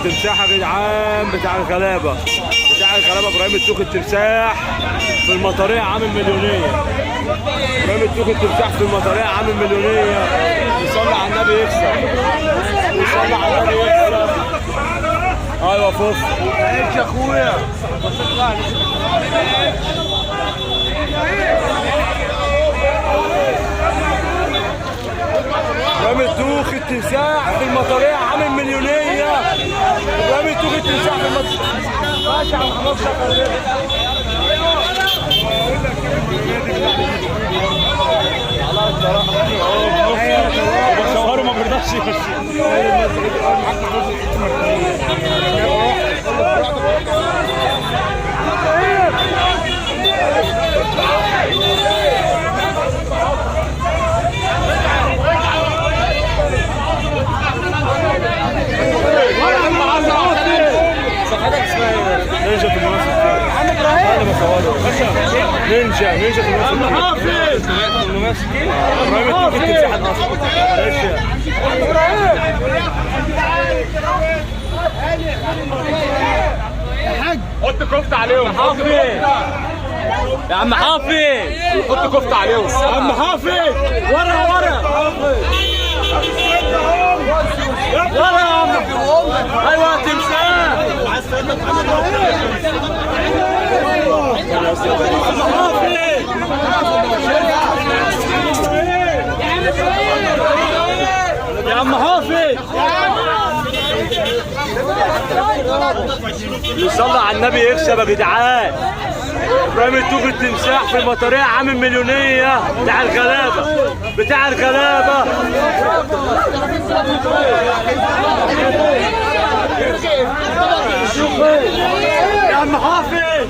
التمساح يا جدعان بتاع الغلابه، ابراهيم التوخي التمساح في المطريه عامل مليونيه. ابراهيم التوخي التمساح في المطريه عامل مليونيه. يصلي على النبي يكسب، يصلي على النبي يكسب. ايوه فوف ايش يا اخويا. ابراهيم التوخي التمساح في المطريه عامل مليونيه. ابراهيم التوخي التمساح في المطريه ماشي يا عم حمام شغال. بصوره ما بيرضاش يمشي. نينجا في المناسب عم ابراهيم. انا بصوره نينجا في المناسب. عم حافظ المناسب ابراهيم التوخي التمساح الاصلي. يا حاج حط كفته عليهم. حافظ يا عم حافظ، حط كفته عليهم يا عم حافظ. ورا يا عم. ايوه تمساح. يا عم حافظ يصلي على النبي يكسب يا جدعان. ابراهيم التوخي التمساح في المطريه عامل مليونيه. بتاع الغلابه يا عم حافظ.